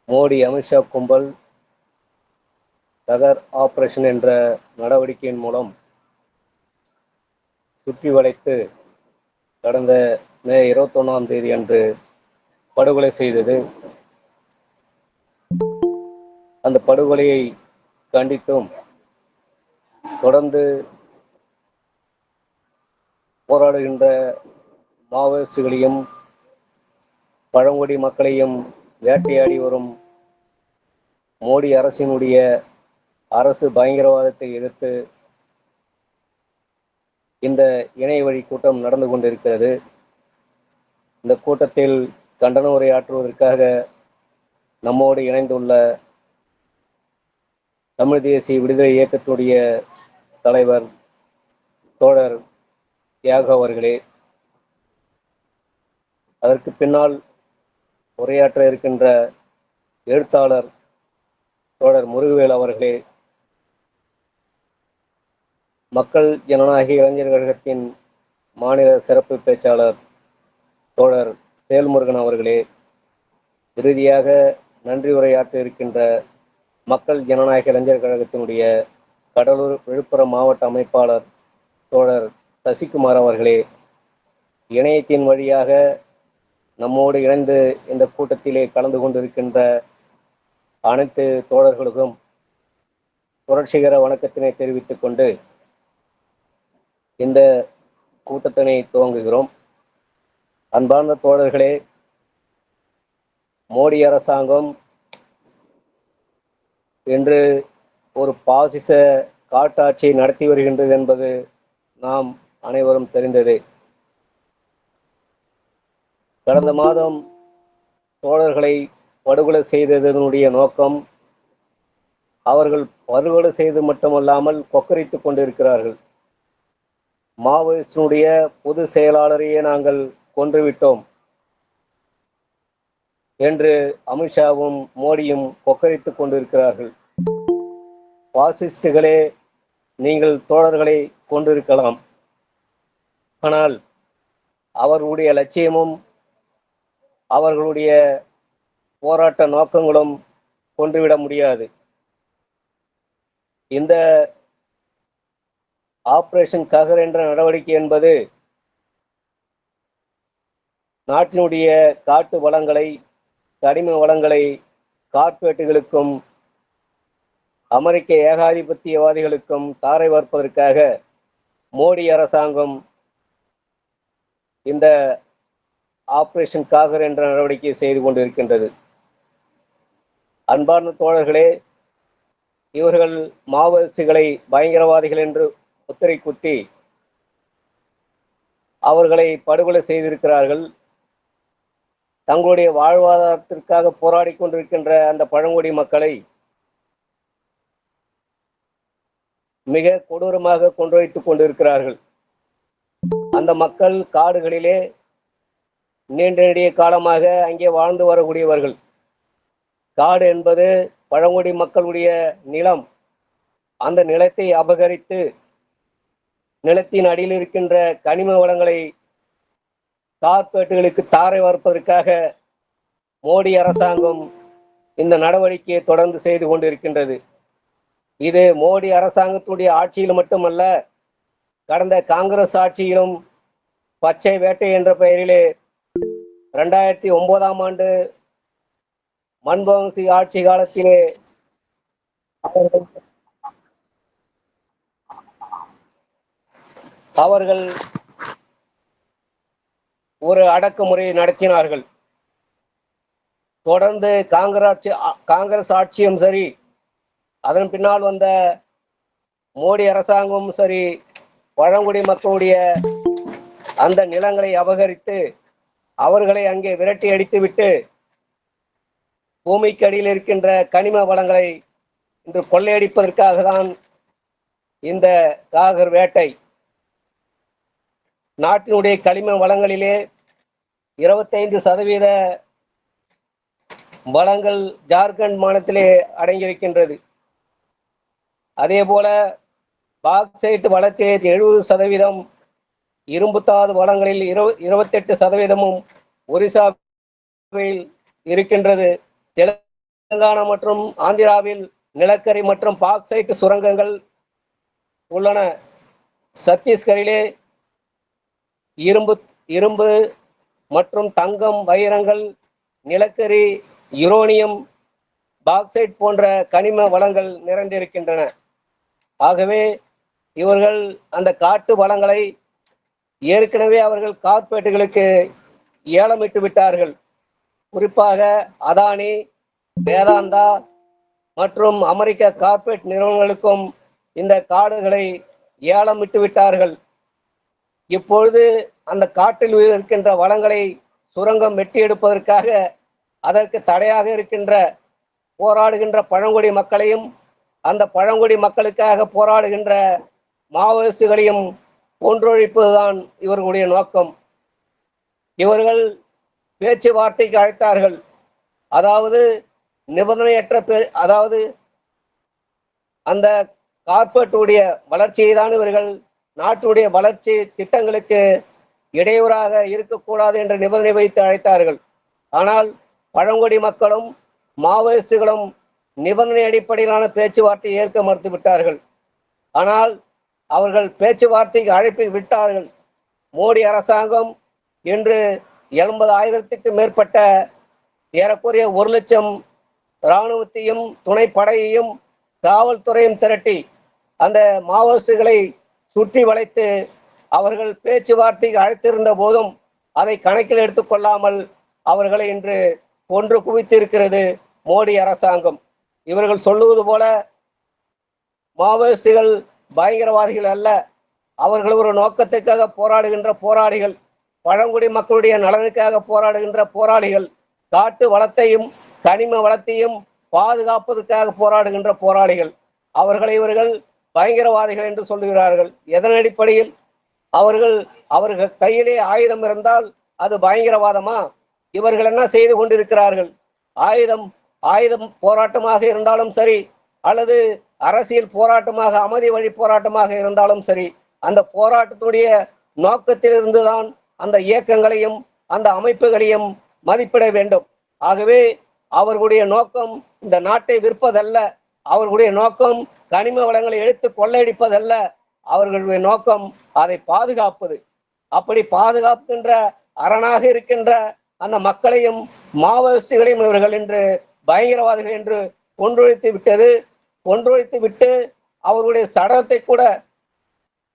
மோடி அமித்ஷா கும்பல் தகர் ஆபரேஷன் என்ற நடவடிக்கையின் மூலம் சுற்றி வளைத்து கடந்த மே 21ஆம் தேதி அன்று படுகொலை செய்தது. அந்த படுகொலையை கண்டித்தும் தொடர்ந்து போராடுகின்ற மாவோயிஸ்டுகளையும் பழங்குடி மக்களையும் வேட்டையாடி வரும் மோடி அரசினுடைய அரசு பயங்கரவாதத்தை எதிர்த்து இந்த இணைய வழி கூட்டம் நடந்து கொண்டிருக்கிறது. இந்த கூட்டத்தில் கண்டன உரையாற்றுவதற்காக நம்மோடு இணைந்துள்ள தமிழ் தேசிய விடுதலை இயக்கத்துடைய தலைவர் தோழர் தியாக அவர்களே, அதற்கு பின்னால் உரையாற்ற இருக்கின்ற எழுத்தாளர் தோழர் முருகவேல் அவர்களே, மக்கள் ஜனநாயக இளைஞர் கழகத்தின் மாநில சிறப்பு பேச்சாளர் தோழர் செயல்முருகன் அவர்களே, இறுதியாக நன்றி உரையாற்ற இருக்கின்ற மக்கள் ஜனநாயக இளைஞர் கழகத்தினுடைய கடலூர் விழுப்புரம் மாவட்ட அமைப்பாளர் தோழர் சசிகுமார் அவர்களே, இணையத்தின் வழியாக நம்மோடு இணைந்து இந்த கூட்டத்திலே கலந்து கொண்டிருக்கின்ற அனைத்து தோழர்களுக்கும் புரட்சிகர வணக்கத்தினை தெரிவித்துக் கொண்டு இந்த கூட்டத்தினை துவங்குகிறோம். அன்பார்ந்த தோழர்களே, மோடி அரசாங்கம் இன்று ஒரு பாசிச காட்டாட்சியை நடத்தி வருகின்றது என்பது நாம் அனைவரும் தெரிந்ததே. கடந்த மாதம் தோழர்களை படுகொலை செய்ததனுடைய நோக்கம், அவர்கள் படுகொலை செய்து மட்டுமல்லாமல் கொக்கரித்துக் கொண்டிருக்கிறார்கள். மாவோயிஸ்டுடைய பொது செயலாளரையே நாங்கள் கொன்றுவிட்டோம் என்று அமித்ஷாவும் மோடியும் கொக்கரித்துக் கொண்டிருக்கிறார்கள். பாசிஸ்டுகளே, நீங்கள் தோழர்களை கொண்டிருக்கலாம், ஆனால் அவர்களுடைய லட்சியமும் அவர்களுடைய போராட்ட நோக்கங்களும் கொன்றுவிட முடியாது. இந்த ஆபரேஷன் ககர் என்ற நடவடிக்கை என்பது நாட்டினுடைய காட்டு வளங்களை, கனிம வளங்களை கார்ப்பரேட்டுகளுக்கும் அமெரிக்க ஏகாதிபத்தியவாதிகளுக்கும் தாரை வார்ப்பதற்காக மோடி அரசாங்கம் இந்த ஆபரேஷன் காகர் என்ற நடவடிக்கையை செய்து கொண்டிருக்கின்றது. அன்பார்ந்த தோழர்களே, இவர்கள் மாவோயிஸ்டுகளை பயங்கரவாதிகள் என்று முத்திரை குத்தி அவர்களை படுகொலை செய்திருக்கிறார்கள். தங்களுடைய வாழ்வாதாரத்திற்காக போராடி கொண்டிருக்கின்ற அந்த பழங்குடி மக்களை மிக கொடூரமாக கொண்டு வைத்துக் கொண்டிருக்கிறார்கள். அந்த மக்கள் காடுகளிலே நீண்ட நெடிய காலமாக அங்கே வாழ்ந்து வரக்கூடியவர்கள். காடு என்பது பழங்குடி மக்களுடைய நிலம். அந்த நிலத்தை அபகரித்து நிலத்தின் அடியில் இருக்கின்ற கனிம வளங்களை கார்ப்பரேட்டுகளுக்கு தாரை வார்ப்பதற்காக மோடி அரசாங்கம் இந்த நடவடிக்கையை தொடர்ந்து செய்து கொண்டிருக்கின்றது. இது மோடி அரசாங்கத்துடைய ஆட்சியில் மட்டுமல்ல, கடந்த காங்கிரஸ் ஆட்சியிலும் பச்சை வேட்டை என்ற பெயரிலே 2009ஆம் ஆண்டு மன்மோகன் சிங் ஆட்சி காலத்திலே அவர்கள் ஒரு அடக்குமுறையை நடத்தினார்கள். தொடர்ந்து காங்கிரஸ் ஆட்சியும் சரி, அதன் பின்னால் வந்த மோடி அரசாங்கமும் சரி, பழங்குடி மக்களுடைய அந்த நிலங்களை அபகரித்து அவர்களை அங்கே விரட்டி அடித்துவிட்டு பூமிக்கு அடியில் இருக்கின்ற கனிம வளங்களை இன்று கொள்ளையடிப்பதற்காக தான் இந்த காகர் வேட்டை. நாட்டினுடைய கனிம வளங்களிலே 25% வளங்கள் ஜார்க்கண்ட் மாநிலத்திலே அடங்கியிருக்கின்றது. அதே போல பாக்சைட் வளத்திலே 70%, இரும்புத்தாது வளங்களில் 28%, ஒரிசாவில் இருக்கின்றது. தெலுங்கானா மற்றும் ஆந்திராவில் நிலக்கரி மற்றும் பாக்சைட் சுரங்கங்கள் உள்ளன. சத்தீஸ்கரிலே இரும்பு இரும்பு மற்றும் தங்கம், வைரங்கள், நிலக்கரி, யுரேனியம், பாக்சைட் போன்ற கனிம வளங்கள் நிறைந்திருக்கின்றன. ஆகவே இவர்கள் அந்த காட்டு வளங்களை ஏற்கனவே அவர்கள் கார்ப்பரேட்டுகளுக்கு ஏலமிட்டு விட்டார்கள். குறிப்பாக அதானி, வேதாந்தா மற்றும் அமெரிக்க கார்ப்பரேட் நிறுவனங்களுக்கும் இந்த காடுகளை ஏலமிட்டு விட்டார்கள். இப்பொழுது அந்த காட்டில் இருக்கின்ற வளங்களை சுரங்கம் வெட்டி எடுப்பதற்காக அதற்கு தடையாக இருக்கின்ற போராடுகின்ற பழங்குடி மக்களையும் அந்த பழங்குடி மக்களுக்காக போராடுகின்ற மாவோயிஸ்டுகளையும் ஒன்றொழிப்பதுதான் இவர்களுடைய நோக்கம். இவர்கள் பேச்சுவார்த்தைக்கு அழைத்தார்கள். அதாவது நிபந்தனையற்ற அதாவது அந்த கார்ப்பரேட்டுடைய வளர்ச்சியை தான் இவர்கள் நாட்டுடைய வளர்ச்சி திட்டங்களுக்கு இடையூறாக இருக்கக்கூடாது என்ற நிபந்தனை வைத்து அழைத்தார்கள். ஆனால் பழங்குடி மக்களும் மாவோயிஸ்டுகளும் நிபந்தனை அடிப்படையிலான பேச்சுவார்த்தையை ஏற்க மறுத்துவிட்டார்கள். ஆனால் அவர்கள் பேச்சுவார்த்தைக்கு அழைப்பு விட்டார்கள். மோடி அரசாங்கம் இன்று 80,000க்கு மேற்பட்ட ஏறக்குறைய 1 லட்சம் இராணுவத்தையும் துணைப்படையையும் காவல்துறையும் திரட்டி அந்த மாவோயிஸ்டுகளை சுற்றி வளைத்து அவர்கள் பேச்சுவார்த்தைக்கு அழைத்திருந்த போதும் அதை கணக்கில் எடுத்துக்கொள்ளாமல் அவர்களை இன்று கொன்று குவித்திருக்கிறது மோடி அரசாங்கம். இவர்கள் சொல்லுவது போல மாவோயிஸ்டுகள் பயங்கரவாதிகள் அல்ல, அவர்கள் ஒரு நோக்கத்துக்காக போராடுகின்ற போராளிகள், பழங்குடி மக்களுடைய நலனுக்காக போராடுகின்ற போராளிகள், காட்டு வளத்தையும் கனிம வளத்தையும் பாதுகாப்பதற்காக போராடுகின்ற போராளிகள். அவர்களை இவர்கள் பயங்கரவாதிகள் என்று சொல்லுகிறார்கள். எதன் அடிப்படையில்? அவர்கள் கையிலே ஆயுதம் இருந்தால் அது பயங்கரவாதமா? இவர்கள் என்ன செய்து கொண்டிருக்கிறார்கள்? ஆயுதம் போராட்டமாக இருந்தாலும் சரி, அல்லது அரசியல் போராட்டமாக அமைதி வழி போராட்டமாக இருந்தாலும் சரி, அந்த போராட்டத்துடைய நோக்கத்திலிருந்துதான் அந்த இயக்கங்களையும் அந்த அமைப்புகளையும் மதிப்பிட வேண்டும். ஆகவே அவர்களுடைய நோக்கம் இந்த நாட்டை விற்பதல்ல, அவர்களுடைய நோக்கம் கனிம வளங்களை எடுத்து கொள்ளையடிப்பதல்ல, அவர்களுடைய நோக்கம் அதை பாதுகாப்பது. அப்படி பாதுகாக்கின்ற அரணாக இருக்கின்ற அந்த மக்களையும் மாவோயிஸ்டுகளையும் இவர்கள் என்று பயங்கரவாதிகள் என்று ஒன்றொழித்து விட்டு அவர்களுடைய சடலத்தை கூட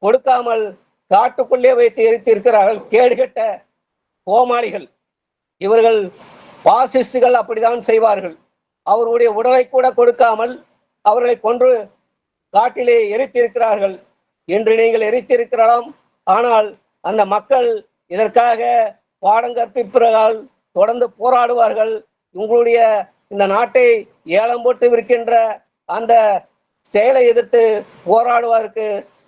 கொடுக்காமல் காட்டுக்குள்ளே வைத்து எரித்திருக்கிறார்கள். கேடுகட்ட கோமாளிகள் இவர்கள். பாசிஸ்டுகள் அப்படித்தான் செய்வார்கள். அவர்களுடைய உடலை கூட கொடுக்காமல் அவர்களை கொன்று காட்டிலே எரித்திருக்கிறார்கள். என்று நீங்கள் எரித்திருக்கலாம். ஆனால் அந்த மக்கள் இதற்காக பாடம் கற்பிப்பார்கள், தொடர்ந்து போராடுவார்கள். உங்களுடைய இந்த நாட்டை ஏலம் போட்டு விற்கின்ற அந்த செயலை எதிர்த்து போராடுவதற்கு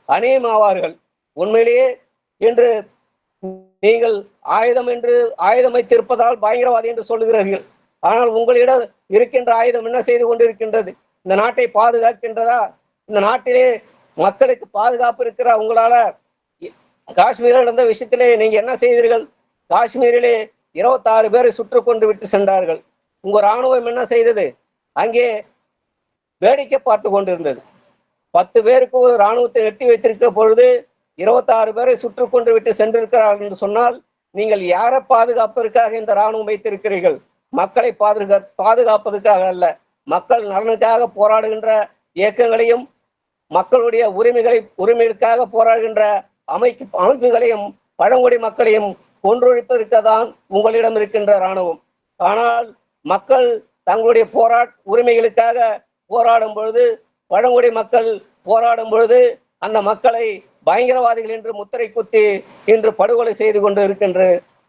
அநேகமாவார்கள். உண்மையிலேயே இன்று நீங்கள் ஆயுதம் வைத்திருப்பதால் பயங்கரவாதி என்று சொல்லுகிறீர்கள். ஆனால் உங்களிடம் இருக்கின்ற ஆயுதம் என்ன செய்து கொண்டிருக்கின்றது? இந்த நாட்டை பாதுகாக்கின்றதா? இந்த நாட்டிலே மக்களுக்கு பாதுகாப்பு இருக்கிறா? உங்களால காஷ்மீரில் நடந்த விஷயத்திலே நீங்க என்ன செய்தீர்கள்? காஷ்மீரிலே 26 பேரை சுட்டு கொண்டு விட்டு சென்றார்கள். உங்க இராணுவம் என்ன செய்தது? அங்கே வேடிக்கை பார்த்து கொண்டிருந்தது. 10 பேருக்கு ஒரு இராணுவத்தை வெட்டி வைத்திருக்க பொழுது 26 பேரை சுட்டு கொண்டு விட்டு சென்றிருக்கிறார்கள் என்று சொன்னால் நீங்கள் யாரை பாதுகாப்பதற்காக இந்த இராணுவம் வைத்திருக்கிறீர்கள்? மக்களை பாதுகாப்பதற்காக அல்ல, மக்கள் நலனுக்காக போராடுகின்ற இயக்கங்களையும் மக்களுடைய உரிமைகளுக்காக போராடுகின்ற அமைப்புகளையும் பழங்குடி மக்களையும் கொன்றொழிப்பதற்காக தான் உங்களிடம் இருக்கின்ற இராணுவம். ஆனால் மக்கள் தங்களுடைய உரிமைகளுக்காக போராடும் பொழுது, பழங்குடி மக்கள் போராடும் பொழுது அந்த மக்களை பயங்கரவாதிகள் என்று முத்திரை குத்தி இன்று படுகொலை செய்து கொண்டு இருக்கின்ற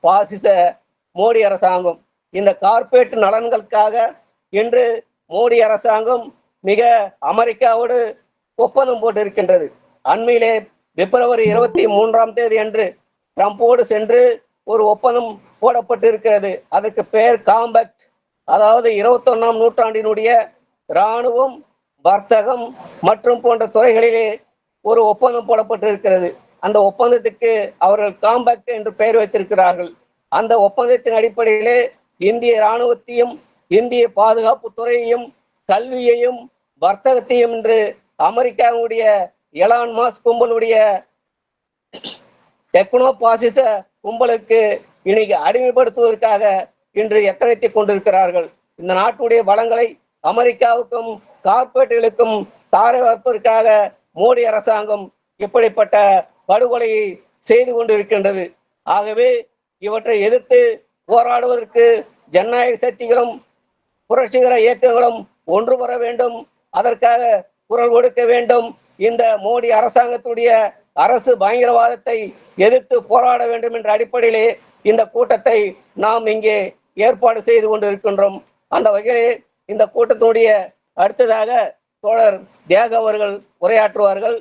பாசிச மோடி அரசாங்கம். இந்த கார்ப்பரேட் நலன்களுக்காக இன்று மோடி அரசாங்கம் மிக அமெரிக்காவோடு ஒப்பந்தம் போட்டிருக்கின்றது. அண்மையிலே பிப்ரவரி 23ஆம் தேதி அன்று ட்ரம்போடு சென்று ஒரு ஒப்பந்தம் போடப்பட்டிருக்கிறது. அதுக்கு பெயர் காம்பேக்ட். அதாவது 21ஆம் நூற்றாண்டினுடைய இராணுவம், வர்த்தகம் மற்றும் போன்ற துறைகளிலே ஒரு ஒப்பந்தம் போடப்பட்டிருக்கிறது. அந்த ஒப்பந்தத்துக்கு அவர்கள் காம்பேக்ட் என்று பெயர் வைத்திருக்கிறார்கள். அந்த ஒப்பந்தத்தின் அடிப்படையிலே இந்திய இராணுவத்தையும் இந்திய பாதுகாப்பு துறையையும் கல்வியையும் வர்த்தகத்தையும் என்று அமெரிக்காவுடைய எலான் மாஸ்க் கும்பலுடைய டெக்னோ பாசிச கும்பலுக்கு இன்னைக்கு அடிமைப்படுத்துவதற்காக இன்று எத்தனைத்துக் கொண்டிருக்கிறார்கள். இந்த நாட்டுடைய வளங்களை அமெரிக்காவுக்கும் கார்ப்பரேட்டுகளுக்கும் தாரை வார்ப்பதற்காக மோடி அரசாங்கம் இப்படிப்பட்ட படுகொலையை செய்து கொண்டிருக்கின்றது. ஆகவே இவற்றை எதிர்த்து போராடுவதற்கு ஜனநாயக சக்திகளும் புரட்சிகர இயக்கங்களும் ஒன்று வர வேண்டும். அதற்காக குரல் கொடுக்க வேண்டும். இந்த மோடி அரசாங்கத்துடைய அரசு பயங்கரவாதத்தை எதிர்த்து போராட வேண்டும் என்ற அடிப்படையிலே இந்த கூட்டத்தை நாம் இங்கே ஏற்பாடு செய்து கொண்டிருக்கின்றோம். அந்த வகையிலே இந்த கூட்டத்தினுடைய அடுத்ததாக தோழர் தியாக அவர்கள் உரையாற்றுவார்கள்.